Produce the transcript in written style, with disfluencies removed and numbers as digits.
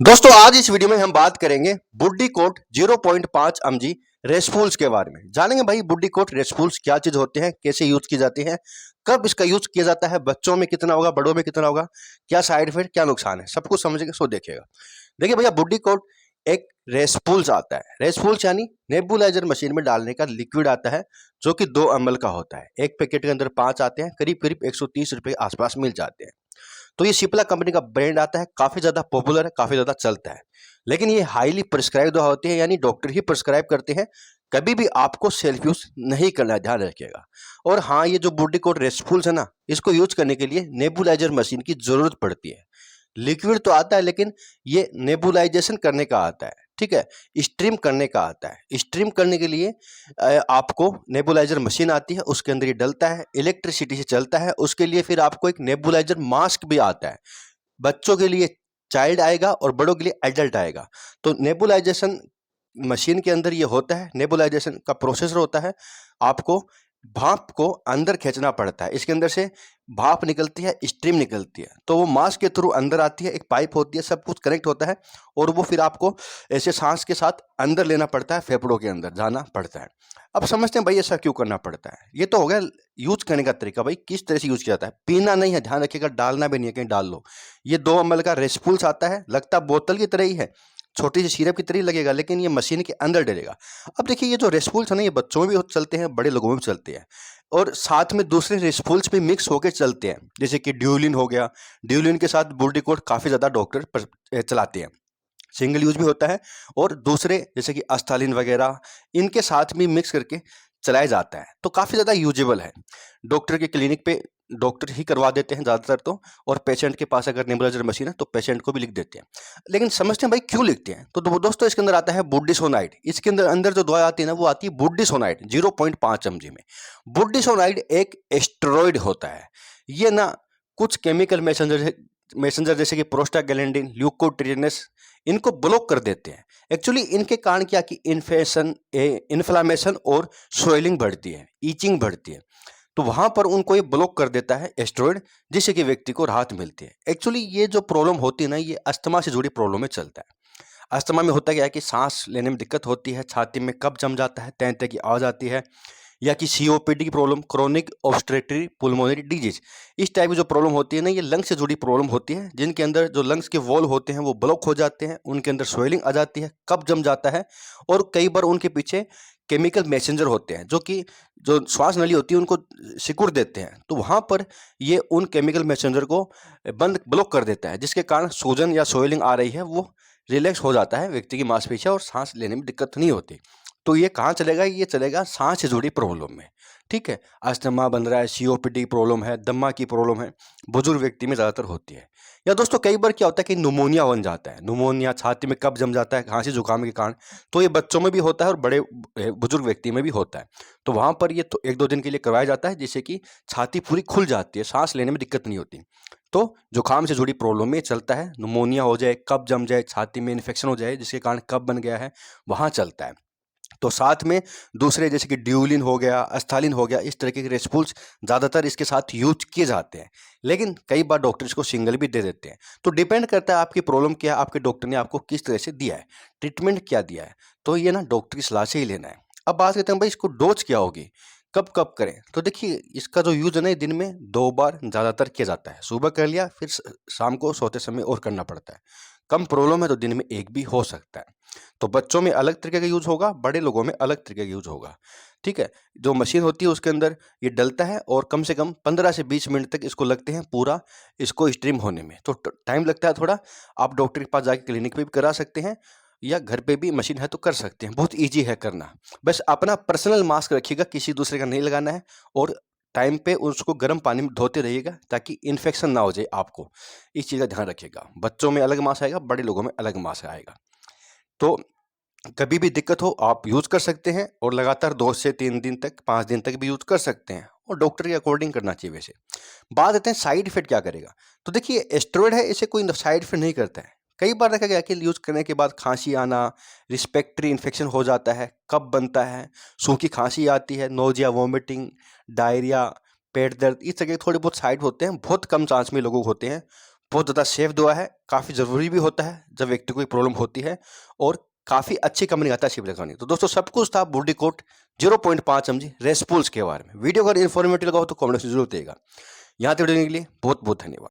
दोस्तों आज इस वीडियो में हम बात करेंगे बुड्डी कोट 0.5 mg रेस्पूल्स के बारे में। जानेंगे भाई बुड्डी कोट रेस्पूल्स क्या चीज होते हैं, कैसे यूज की जाती है, कब इसका यूज किया जाता है, बच्चों में कितना होगा, बड़ों में कितना होगा, क्या साइड इफेक्ट, क्या नुकसान है, सब कुछ समझेंगे। सो देखिएगा। देखिए भैया, बुड्डी कोट एक रेस्पूल्स आता है। रेस्पूल्स यानी नेबुलाइजर मशीन में डालने का लिक्विड आता है जो कि 2 ml का होता है। एक पैकेट के अंदर 5 आते हैं, करीब करीब 130 रुपए के आसपास मिल जाते हैं। तो ये सिप्ला कंपनी का ब्रांड आता है, काफी ज्यादा पॉपुलर है, काफी ज्यादा चलता है। लेकिन ये हाईली प्रिस्क्राइब दवा होती है, यानी डॉक्टर ही प्रिस्क्राइब करते हैं। कभी भी आपको सेल्फ यूज नहीं करना, ध्यान रखिएगा। और हाँ, ये जो बुड्डीकोट रेस्टफुल्स है ना, इसको यूज करने के लिए नेबुलाइजर मशीन की जरूरत पड़ती है। लिक्विड तो आता है, लेकिन ये नेबुलाइजेशन करने का आता है, ठीक है, स्ट्रीम करने का आता है। स्ट्रीम करने के लिए आपको नेबुलाइजर मशीन आती है, उसके अंदर ये डलता है, इलेक्ट्रिसिटी से चलता है। उसके लिए फिर आपको एक नेबुलाइजर मास्क भी आता है। बच्चों के लिए चाइल्ड आएगा और बड़ों के लिए एडल्ट आएगा। तो नेबुलाइजेशन मशीन के अंदर ये होता है, नेबुलाइजेशन का प्रोसेसर होता है। आपको भाप को अंदर खींचना पड़ता है, इसके अंदर से भाप निकलती है, स्ट्रीम निकलती है, तो वो मास्क के थ्रू अंदर आती है, एक पाइप होती है, सब कुछ कनेक्ट होता है। और वो फिर आपको ऐसे सांस के साथ अंदर लेना पड़ता है, फेफड़ों के अंदर जाना पड़ता है। अब समझते हैं भाई ऐसा क्यों करना पड़ता है। ये तो हो गया यूज करने का तरीका, भाई किस तरह से यूज किया जाता है। पीना नहीं है, ध्यान रखिएगा, डालना भी नहीं है, कहीं डाल लो। ये 2 ml का रेस्पूल्स आता है, लगता बोतल की तरह ही है, छोटी सी सिरप की तरह ही लगेगा, लेकिन ये मशीन के अंदर डलेगा। अब देखिए, ये जो रेस्पूल्स है ना, ये बच्चों में भी चलते हैं, बड़े लोगों में भी चलते हैं, और साथ में दूसरे रेस्पूल्स भी मिक्स होकर चलते हैं, जैसे कि ड्यूलिन हो गया। ड्यूलिन के साथ बुर्डिकोट काफी ज्यादा डॉक्टर चलाते हैं। सिंगल यूज भी होता है, और दूसरे जैसे कि अस्थालिन वगैरह, इनके साथ भी मिक्स करके चलाया जाता है। तो काफी ज्यादा यूजेबल है। डॉक्टर के क्लिनिक पे डॉक्टर ही करवा देते हैं ज्यादातर तो, और पेशेंट के पास अगर नेबुलाइजर मशीन है तो पेशेंट को भी लिख देते हैं। लेकिन समझते हैं भाई क्यों लिखते हैं। तो दोस्तों, इसके अंदर आता है बुड्डिसोनाइड। इसके अंदर अंदर जो दवा आती है ना, वो आती है बुड्डिसोनाइड 0.5 mg में। बुड्डिसोनाइड एक एस्टेरॉइड होता है। ये ना कुछ केमिकल मैसेंजर जैसे कि प्रोस्टाग्लैंडिन, ल्यूकोट्रिएनस, इनको ब्लॉक कर देते हैं। एक्चुअली इनके कारण क्या कि इन्फ्लामेशन और स्वेलिंग बढ़ती है, ईचिंग बढ़ती है। तो वहां पर उनको ये ब्लॉक कर देता है एस्टेरॉइड, जिससे कि व्यक्ति को राहत मिलती है। एक्चुअली ये जो प्रॉब्लम होती है ना, ये अस्थमा से जुड़ी प्रॉब्लम में चलता है। अस्थमा में होता क्या है कि सांस लेने में दिक्कत होती है, छाती में कफ जम जाता है, तैं तैं की आवाज आती है, या कि सीओपीडी की प्रॉब्लम, क्रोनिक ऑब्स्ट्रक्टिव पुल्मोनरी डिजीज, इस टाइप की जो प्रॉब्लम होती है ना, ये लंग्स से जुड़ी प्रॉब्लम होती है, जिनके अंदर जो लंग्स के वॉल होते हैं वो ब्लॉक हो जाते हैं, उनके अंदर स्वेलिंग आ जाती है, कफ जम जाता है। और कई बार उनके पीछे केमिकल मैसेंजर होते हैं, जो कि जो श्वास नली होती है उनको सिकुड़ देते हैं। तो वहां पर ये उन केमिकल मैसेंजर को बंद ब्लॉक कर देता है, जिसके कारण सूजन या स्वेलिंग आ रही है वो रिलैक्स हो जाता है व्यक्ति की मांसपेशियां, और सांस लेने में दिक्कत नहीं होती। तो ये कहाँ चलेगा, ये चलेगा सांस से जुड़ी प्रॉब्लम में, ठीक है। अस्थमा बन रहा है, सीओपीडी प्रॉब्लम है, दम्मा की प्रॉब्लम है, बुजुर्ग व्यक्ति में ज़्यादातर होती है। या दोस्तों, कई बार क्या होता है कि नुमोनिया बन जाता है, नुमोनिया, छाती में कफ जम जाता है खांसी जुकाम के कारण। तो ये बच्चों में भी होता है और बड़े बुजुर्ग व्यक्ति में भी होता है। तो वहाँ पर ये तो 1-2 दिन के लिए करवाया जाता है, जिससे कि छाती पूरी खुल जाती है, सांस लेने में दिक्कत नहीं होती। तो जुकाम से जुड़ी प्रॉब्लम में चलता है, नुमोनिया हो जाए, कफ जम जाए, छाती में इन्फेक्शन हो जाए जिसके कारण कफ बन गया है, वहाँ चलता है। तो साथ में दूसरे जैसे कि ड्यूलिन हो गया, अस्थालिन हो गया, इस तरह के रेस्पूल्स ज़्यादातर इसके साथ यूज किए जाते हैं। लेकिन कई बार डॉक्टर इसको सिंगल भी दे देते हैं। तो डिपेंड करता है आपकी प्रॉब्लम क्या है, आपके डॉक्टर ने आपको किस तरह से दिया है, ट्रीटमेंट क्या दिया है। तो ये ना डॉक्टर की सलाह से ही लेना है। अब बात करते हैं भाई, इसको डोज क्या होगी, कब कब करें। तो देखिए, इसका जो यूज है ना, दिन में 2 बार ज़्यादातर किया जाता है। सुबह कर लिया, फिर शाम को सोते समय और करना पड़ता है। कम प्रॉब्लम है तो दिन में 1 भी हो सकता है। तो बच्चों में अलग तरीके का यूज होगा, बड़े लोगों में अलग तरीके का यूज होगा, ठीक है। जो मशीन होती है उसके अंदर ये डलता है, और कम से कम 15 से 20 मिनट तक इसको लगते हैं पूरा इसको स्ट्रीम होने में। तो टाइम लगता है थोड़ा। आप डॉक्टर के पास जाके क्लिनिक पे भी करा सकते हैं, या घर पे भी मशीन है तो कर सकते हैं, बहुत ईजी है करना। बस अपना पर्सनल मास्क रखिएगा, किसी दूसरे का नहीं लगाना है, और टाइम पे उसको गर्म पानी में धोते रहिएगा ताकि इन्फेक्शन ना हो जाए आपको। इस चीज़ का ध्यान रखिएगा। बच्चों में अलग मास्क आएगा, बड़े लोगों में अलग मास्क आएगा। तो कभी भी दिक्कत हो आप यूज कर सकते हैं, और लगातार 2 से 3 दिन तक, 5 दिन तक भी यूज कर सकते हैं, और डॉक्टर के अकॉर्डिंग करना चाहिए। वैसे बात करते हैं साइड इफेक्ट क्या करेगा। तो देखिए, एस्टेरॉइड है, इसे कोई साइड इफेक्ट नहीं करता है। कई बार देखा गया कि यूज करने के बाद खांसी आना, रिस्पेक्टरी इन्फेक्शन हो जाता है, कफ बनता है, सूखी खांसी आती है, नोजिया, वॉमिटिंग, डायरिया, पेट दर्द, इस तरह के थोड़े बहुत साइड होते हैं, बहुत कम चांस में लोगों को होते हैं। बहुत ज़्यादा सेफ दवा है, काफ़ी ज़रूरी भी होता है जब व्यक्ति को कोई प्रॉब्लम होती है, और काफ़ी अच्छी कंपनी आता है शिव इलेक्ट्रॉनिक। तो दोस्तों सब कुछ था बुर्डीकोट 0.5 mg रेस्पूल्स के बारे में। वीडियो अगर इन्फॉर्मेटिव लगा हो तो कमेंट में जरूर बताइएगा। यहाँ तक वीडियो के लिए बहुत बहुत धन्यवाद।